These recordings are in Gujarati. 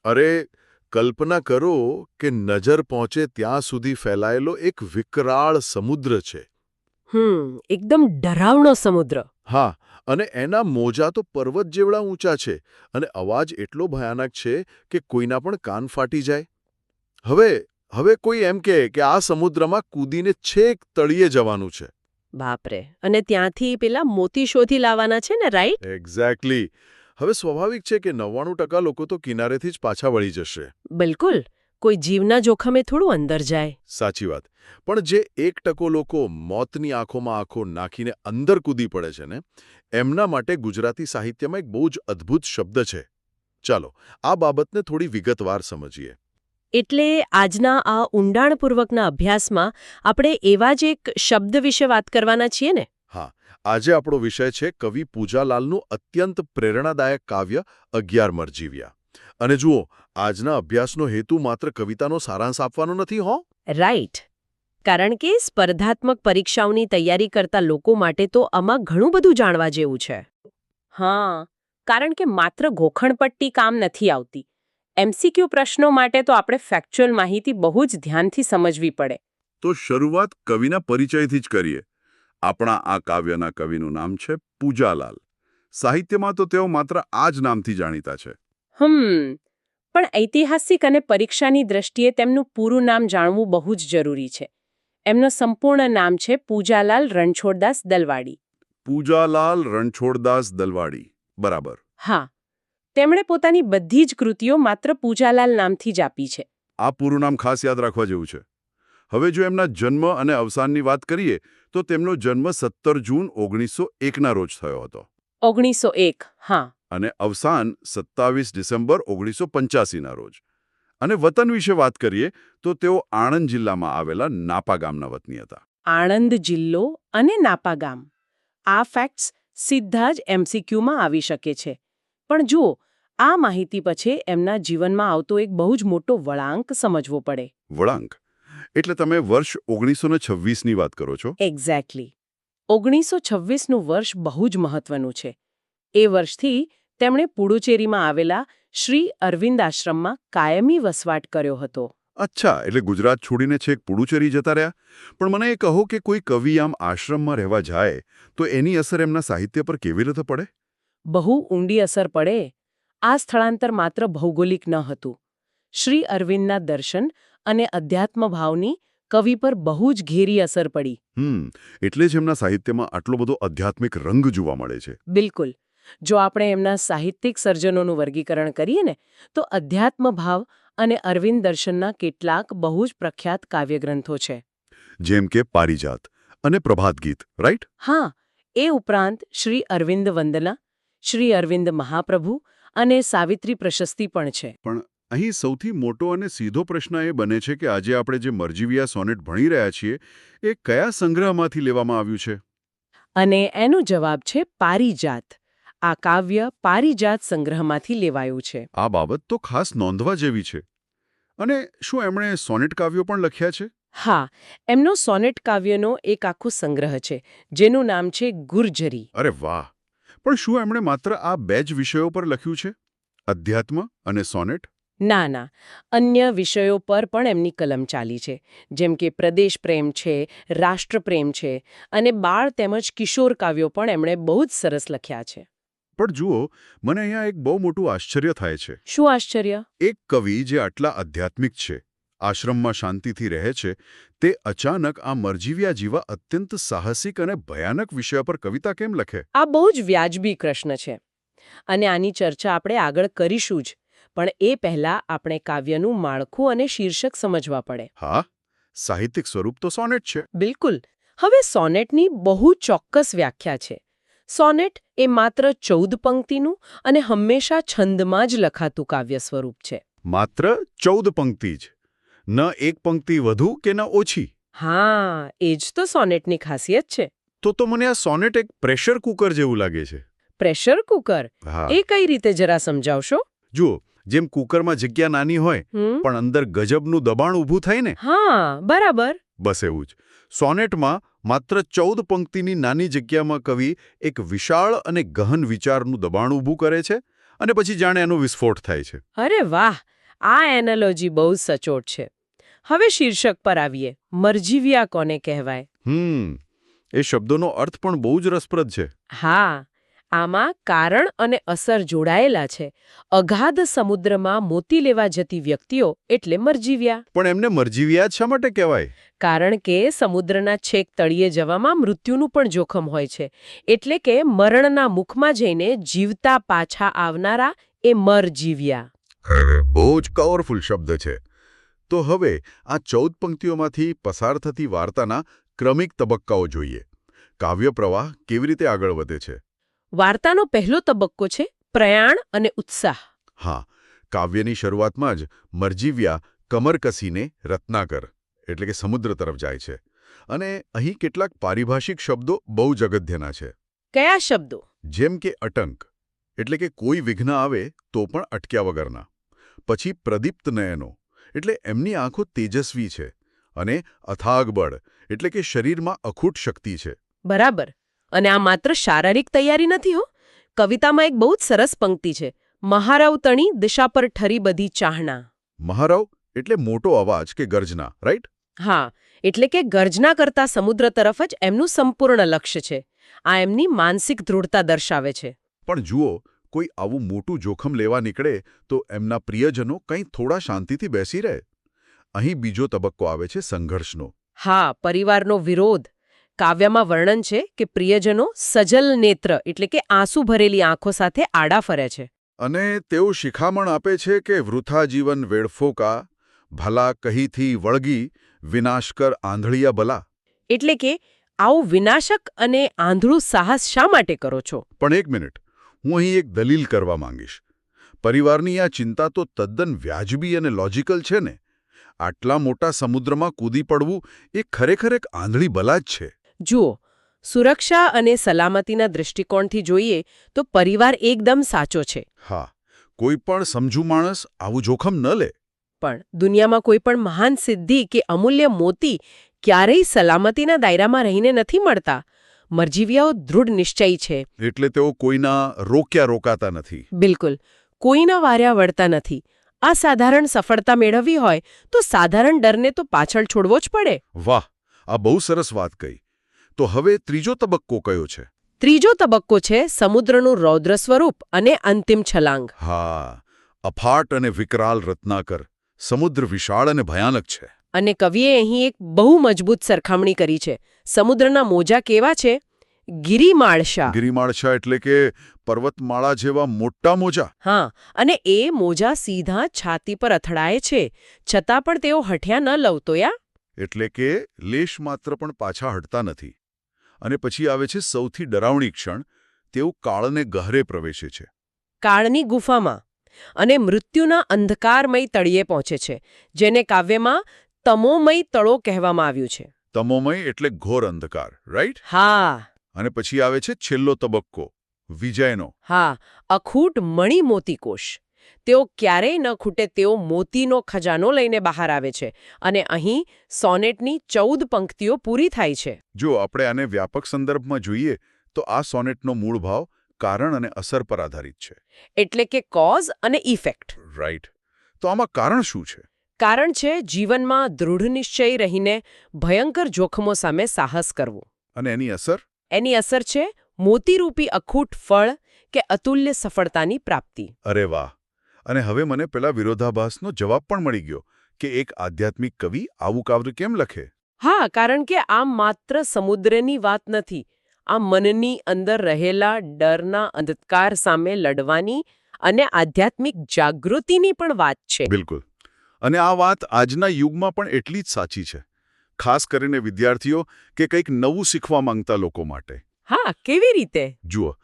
અરે, કલ્પના કરો કે નજર પહોંચે ત્યાં સુધી ફેલાયેલો એક વિકરાળ સમુદ્ર છે. એકદમ ડરાવણો સમુદ્ર. હા, અને એના મોજા તો પર્વત જેવડા ઊંચા છે અને અવાજ એટલો ભયાનક છે કે કોઈના પણ કાન ફાટી જાય. હવે હવે કોઈ એમ કહે કે આ સમુદ્રમાં કૂદીને છેક તળિયે જવાનું છે. બાપરે. અને ત્યાંથી પેલા મોતી શોધી લાવવાના છે ને, રાઈટ? એક્ઝેક્ટલી. હવે સ્વાભાવિક છે કે 99% લોકો તો કિનારેથી જ પાછા વળી જશે. બિલકુલ. કોઈ જીવના જોખમે થોડું અંદર જાય. સાચી વાત. પણ જે 1% લોકો મોતની આંખોમાં આંખો નાખીને અંદર કૂદી પડે છે ને, એમના માટે ગુજરાતી સાહિત્યમાં એક બહુ જ અદ્ભુત શબ્દ છે. ચાલો, આ બાબતને થોડી વિગતવાર સમજીએ. એટલે આજના આ ઊંડાણપૂર્વકના અભ્યાસમાં આપણે એવા જ એક શબ્દ વિશે વાત કરવાના છીએ ને? હા, આજે આપણો વિષય છે કવિ પૂજાલાલનું અત્યંત પ્રેરણાદાયક કાવ્ય 11 મરજીવ્યા. અને જુઓ, આજના અભ્યાસનો હેતુ માત્ર કવિતાનો સારાંશ આપવાનો નથી હો. રાઈટ. કારણ કે સ્પર્ધાત્મક પરીક્ષાઓની તૈયારી કરતા લોકો માટે તો આમાં ઘણું બધું જાણવા જેવું છે. હા, કારણ કે માત્ર ગોખણપટ્ટી કામ નથી આવતી. એમસીક્યુ પ્રશ્નો માટે તો આપણે ફેક્ચ્યુઅલ માહિતી બહુ જ ધ્યાનથી સમજવી પડે. તો શરૂઆત કવિના પરિચયથી જ કરીએ. આપણા આ કાવ્યના કવિનું નામ છે પૂજાલાલ. સાહિત્યમાં તો તેઓ માત્ર આ જ નામથી જાણીતા છે. પણ ઐતિહાસિક અને પરીક્ષાની દ્રષ્ટિએ તેમનું પૂરું નામ જાણવું બહુ જ જરૂરી છે. એમનું સંપૂર્ણ નામ છે પૂજાલાલ રણછોડદાસ દલવાડી. પૂજાલાલ રણછોડદાસ દલવાડી. બરાબર. હા. તેમણે પોતાની બધી જ કૃતિઓ માત્ર પૂજાલાલ નામથી જ આપી છે. આ પૂરું નામ ખાસ યાદ રાખવા જેવું છે. હવે જો એમના જન્મ અને અવસાનની વાત કરીએ તો તેમનો જન્મ 17 જૂન 1901ના રોજ થયો હતો. 1901, હા. અને અવસાન 27 ડિસેમ્બર 1985ના રોજ. અને વતન વિશે વાત કરીએ તો તેઓ આણંદ જિલ્લામાં આવેલા નાપા ગામના વતની હતા. આણંદ જિલ્લો અને નાપા ગામ. આ ફેક્ટ્સ સીધા જ એમસીક્યુમાં આવી શકે છે. પણ જુઓ, આ માહિતી પછી એમના જીવનમાં આવતો એક બહુ જ મોટો વળાંક સમજવો પડે. વળાંક એટલે તમે વર્ષ 1926ની વાત કરો છો? એક્ઝેક્ટલી. 1926નું વર્ષ બહુ જ મહત્વનું છે. એ વર્ષથી તેમણે પુડુચેરીમાં આવેલા શ્રી અરવિંદ આશ્રમમાં કાયમી વસવાટ કર્યો હતો. અચ્છા, એટલે ગુજરાત છોડીને છેક પુડુચેરી જતા રહ્યા. પણ મને એ કહો કે કોઈ કવિ આમ આશ્રમમાં રહેવા જાય તો એની અસર એમના સાહિત્ય પર કેવી રીતે પડે? બહુ ઊંડી અસર પડે. આ સ્થળાંતર માત્ર ભૌગોલિક ન હતું. શ્રી અરવિંદના દર્શન અને અધ્યાત્મ ભાવની કવિ પર બહુ જ ઘેરી અસર પડી. એટલે જ એમના સાહિત્યમાં આટલો બધો આધ્યાત્મિક રંગ જોવા મળે છે. બિલકુલ. જો આપણે એમના સાહિત્યિક સર્જનોનું વર્ગીકરણ કરીએ ને તો અધ્યાત્મ ભાવ અને અરવિંદ દર્શનના કેટલાક બહુ જ પ્રખ્યાત કાવ્યગ્રંથો છે. જેમ કે પારિજાત અને પ્રભાત ગીત, રાઈટ? હા, એ ઉપરાંત શ્રી અરવિંદ વંદના, શ્રી અરવિંદ મહાપ્રભુ અને સાવિત્રી પ્રશસ્તિ પણ છે. પણ અહીં સૌથી મોટો અને સીધો પ્રશ્ન એ બને છે કે આજે આપણે જે મરજીવિયા સોનેટ ભણી રહ્યા છીએ એ કયા સંગ્રહમાંથી લેવામાં આવ્યું છે? અને એનો જવાબ છે પારિજાત. આ કાવ્ય પારિજાત સંગ્રહમાંથી લેવાયું છે. આ બાબત તો ખાસ નોંધવા જેવી છે. અને શું એમણે સોનેટ કાવ્યો પણ લખ્યા છે? હા, એમનો સોનેટ કાવ્યનો એક આખો સંગ્રહ છે જેનું નામ છે ગુર્જરી. અરે વાહ! પણ શું એમણે માત્ર આ બે જ વિષયો પર લખ્યું છે? અધ્યાત્મ અને સોનેટ? ના ના, અન્ય વિષયો પર પણ એમની કલમ ચાલી છે. જેમ કે પ્રદેશ પ્રેમ છે, રાષ્ટ્રપ્રેમ છે અને બાળ તેમજ કિશોર કાવ્યો પણ એમણે બહુ જ સરસ લખ્યા છે. પણ જુઓ, મને અહીંયા એક બહુ મોટું આશ્ચર્ય થાય છે. શું આશ્ચર્ય? એક કવિ જે આટલા આધ્યાત્મિક છે, આશ્રમમાં શાંતિથી રહે છે, તે અચાનક આ મરજીવિયા જેવા અત્યંત સાહસિક અને ભયાનક વિષય પર કવિતા કેમ લખે? આ બહુ જ વ્યાજબી પ્રશ્ન છે અને આની ચર્ચા આપણે આગળ કરીશું જ. પણ એ પહેલા આપણે કાવ્યનું માળખું અને શીર્ષક સમજવા પડે. હા, સાહિત્યિક સ્વરૂપ તો સોનેટ છે. બિલકુલ. હવે સોનેટની બહુ ચોક્કસ વ્યાખ્યા છે. સોનેટ એ માત્ર 14 પંક્તિનું અને હંમેશા છંદમાં જ લખાતું કાવ્ય સ્વરૂપ છે. માત્ર 14 પંક્તિ જ? ન એક પંક્તિ વધુ કે ન ઓછી? હા, એ જ તો સોનેટની ખાસિયત છે. તો મને આ સોનેટ એક પ્રેશર કુકર જેવું લાગે છે. Pressure cooker? હા. એ કઈ રીતે જરા સમજાવશો? જુઓ, જેમ કુકરમાં જગ્યા નાની હોય પણ અંદર ગજબનું દબાણ ઊભું થાય ને? હા, બરાબર. બસ એવું જ. સોનેટમાં માત્ર 14 પંક્તિની નાની જગ્યામાં કવિ એક વિશાળ અને ગહન વિચારનું દબાણ ઊભું કરે છે અને પછી જાણે એનો વિસ્ફોટ થાય છે. અરે વાહ! આ એનાલોજી બહુ સચોટ છે. હવે શીર્ષક પર આવીએ. મરજીવ્યા કોને કહેવાય? એ શબ્દોનો અર્થ પણ બહુ જ રસપ્રદ છે. હા, આમાં કારણ અને અસર જોડાયેલા છે. અગાધ સમુદ્રમાં મોતી લેવા જતી વ્યક્તિઓ એટલે મરજીવ્યા. પણ એમને મરજીવ્યા જ શા માટે કહેવાય? કારણ કે સમુદ્રના છેક તળિયે જવામાં મૃત્યુનું પણ જોખમ હોય છે. એટલે કે મરણના મુખમાં જઈને જીવતા પાછા આવનારા એ મરજીવ્યા. બહુ જ પાવરફુલ શબ્દ છે. તો હવે આ 14 પંક્તિઓમાંથી પસાર થતી વાર્તાના ક્રમિક તબક્કાઓ જોઈએ. કાવ્ય પ્રવાહ કેવી રીતે આગળ વધે છે? વાર્તાનો પહેલો તબક્કો છે પ્રયાણ અને ઉત્સાહ. હા, કાવ્યની શરૂઆતમાં જ મરજીવ્યા કમર કસીને રત્નાકર એટલે કે સમુદ્ર તરફ જાય છે. અને અહીં કેટલાક પારિભાષિક શબ્દો બહુ જ અગત્યના છે. કયા શબ્દો? જેમ કે અટંક એટલે કે કોઈ વિઘ્ન આવે તો પણ અટક્યા વગરના. પછી પ્રદીપ્ત નયનો એટલે એમની આંખો તેજસ્વી છે. અને અથાગ બળ એટલે કે શરીરમાં અખૂટ શક્તિ છે. બરાબર. અને આ માત્ર શારીરિક તૈયારી નથી હો. કવિતામાં એક બહુ જ સરસ પંક્તિ છે. મહારવ તણી દિશા પર ઠરી બધી ચાહના. મહારવ એટલે મોટો અવાજ કે ગર્જના, રાઈટ? હા, એટલે કે ગર્જના કરતા સમુદ્ર તરફ જ એમનું સંપૂર્ણ લક્ષ્ય છે. આ એમની માનસિક દૃઢતા દર્શાવે છે. પણ જુઓ, કોઈ આવું મોટું જોખમ લેવા નીકળે તો એમના પ્રિયજનો કંઈ થોડા શાંતિથી બેસી રહે. અહીં બીજો તબક્કો આવે છે સંઘર્ષનો. હા, પરિવારનો વિરોધ. કાવ્યમાં વર્ણન છે કે પ્રિયજનો સજલ નેત્ર એટલે કે આંસુ ભરેલી આંખો સાથે આડા ફરે છે. અને તેઓ શિખામણ આપે છે કે વૃથા જીવન વેડફોકા, ભલા કહીથી વળગી, વિનાશકર આંધળિયા ભલા. એટલે કે આવું વિનાશક અને આંધળું સાહસ શા માટે કરો છો? પણ એક મિનિટ, હું અહીં એક દલીલ કરવા માંગીશ. પરિવારની આ ચિંતા તો તદ્દન વ્યાજબી અને લોજિકલ છે ને. આટલા મોટા સમુદ્રમાં કૂદી પડવું એ ખરેખર એક આંધળી ભલા જ છે. જુઓ, સુરક્ષા અને સલામતીના દૃષ્ટિકોણથી જોઈએ તો પરિવાર એકદમ સાચો છે. હા, કોઈ પણ સમજુ માણસ આવું જોખમ ન લે. પણ દુનિયામાં કોઈ પણ મહાન સિદ્ધિ કે અમૂલ્ય મોતી ક્યારેય સલામતીના દાયરામાં રહીને નથી મળતા. મરજીવ્યાઓ દૃઢ નિશ્ચયી છે. એટલે તેઓ કોઈના રોકાતા નથી. બિલકુલ. કોઈના વાર્યા વળતા નથી. અસાધારણ સફળતા મેળવવી હોય તો સાધારણ ડરને તો પાછળ છોડવો જ પડે. વાહ, આ બહુ સરસ વાત કહી. તો હવે ત્રીજો તબક્કો કયો છે? ત્રીજો તબક્કો છે સમુદ્રનું રૌદ્ર સ્વરૂપ અને અંતિમ છલાંગ. હા, અફાટ અને વિકરાલ રત્નાકર. સમુદ્ર વિશાળ અને ભયાનક છે. અને કવિએ અહીં એક બહુ મજબૂત સરખામણી કરી છે. સમુદ્રના મોજા કેવા છે? ગિરિમાળશા. ગિરિમાળશા એટલે કે પર્વતમાળા જેવા મોટા મોજા. હા, અને એ મોજા સીધા છાતી પર અથડાય છે. છતાં પણ તેઓ હઠ્યા ન લવતોયા. એટલે કે લેશ માત્ર પણ પાછા હટતા નથી. અને પછી આવે છે સૌથી ડરાવણી ક્ષણ. તેઓ કાળને ગહરે પ્રવેશે છે. કાળની ગુફામાં. અને મૃત્યુના અંધકારમય તળિયે પહોંચે છે, જેને કાવ્યમાં તમોમય તળો કહેવામાં આવ્યું છે. તમોમય એટલે ઘોર અંધકાર, રાઈટ? હા. અને પછી આવે છે છેલ્લો તબક્કો, વિજયનો. હા, અખૂટ મણિ મોતીકોશ. તેઓ ક્યારેય ન ખૂટે તેઓ મોતીનો ખજાનો લઈને બહાર આવે છે. અને અહીં સોનેટની 14 પંક્તિઓ પૂરી થાય છે. જો આપણે આને વ્યાપક સંદર્ભમાં જોઈએ તો આ સોનેટનો મૂળ ભાવ કારણ અને અસર પર આધારિત છે. એટલે કે કોઝ અને ઇફેક્ટ. રાઈટ. તો આમાં કારણ શું છે? કારણ છે જીવનમાં દૃઢ નિશ્ચય રહીને ભયંકર જોખમો સામે સાહસ કરવું. અને એની અસર? એની અસર છે મોતીરૂપી અખૂટ ફળ કે અતુલ્ય સફળતાની પ્રાપ્તિ. અરે વાહ! અને હવે મને પેલા વિરોધાભાસનો જવાબ પણ મળી ગયો કે એક આધ્યાત્મિક કવિ આવું કાવ્ય કેમ લખે. હા, કારણ કે આ માત્ર સમુદ્રની વાત નથી. આ મનની અંદર રહેલા ડરના અંધકાર સામે લડવાની અને આધ્યાત્મિક જાગૃતિની પણ વાત છે. બિલકુલ. અને આ વાત આજના યુગમાં પણ એટલી જ સાચી છે. ખાસ કરીને વિદ્યાર્થીઓ કે કંઈક નવું શીખવા માંગતા લોકો માટે. હા, કેવી રીતે? જુઓ,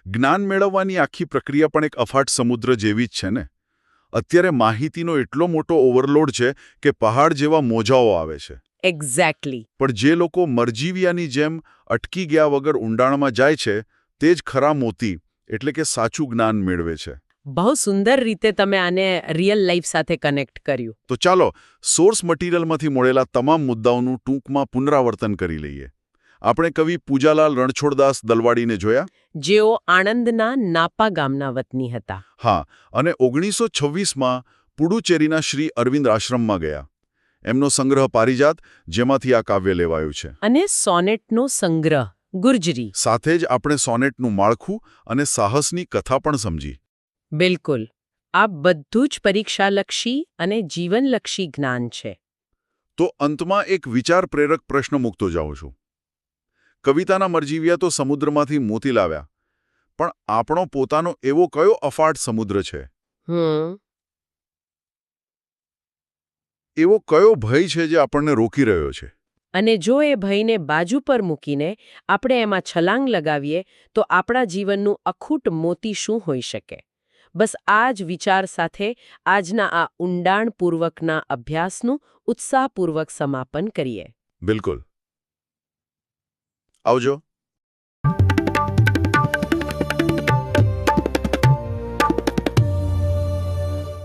જ્ઞાન મેળવવાની આખી પ્રક્રિયા પણ એક અફાટ સમુદ્ર જેવી જ છે ને. અત્યારે માહિતીનો એટલો મોટો ઓવરલોડ છે કે પહાડ જેવા મોજાઓ આવે છે. એક્ઝેક્ટલી. પણ જે લોકો મરજીવ્યાની જેમ અટકી ગયા વગર ઊંડાણમાં જાય છે તે જ ખરા મોતી એટલે કે સાચું જ્ઞાન મેળવે છે. બહુ સુંદર રીતે તમે આને રિયલ લાઈફ સાથે કનેક્ટ કર્યું. તો ચાલો સોર્સ મટીરિયલમાંથી મળેલા તમામ મુદ્દાઓનું ટૂંકમાં પુનરાવર્તન કરી લઈએ. આપણે કવિ પૂજાલાલ રણછોડદાસ દલવાડીને જોયા, જેઓ આણંદના નાપા ગામના વતની હતા. હા, અને 1926માં પુડુચેરીના શ્રી અરવિંદ આશ્રમમાં ગયા. એમનો સંગ્રહ પારિજાત, જેમાંથી આ કાવ્ય લેવાયું છે. અને સોનેટનો સંગ્રહ ગુર્જરી. સાથે જ આપણે સોનેટનું માળખું અને સાહસની કથા પણ સમજી. બિલકુલ. આ બધું જ પરીક્ષાલક્ષી અને જીવનલક્ષી જ્ઞાન છે. તો અંતમાં એક વિચાર પ્રેરક પ્રશ્ન મૂકતો જાઉં છું. કવિતાના મરજીવિયા તો સમુદ્રમાંથી મોતી લાવ્યા, પણ આપણો પોતાનો એવો કયો અફાટ સમુદ્ર છે? એવો કયો ભય છે જે આપણને રોકી રહ્યો છે? અને જો એ ભયને બાજુ પર મૂકીને આપણે એમાં છલાંગ લગાવીએ તો આપણા જીવનનું અખૂટ મોતી શું હોઈ શકે? બસ આ જ વિચાર સાથે આજના આ ઊંડાણપૂર્વકના અભ્યાસનું ઉત્સાહપૂર્વક સમાપન કરીએ. બિલકુલ. આવજો.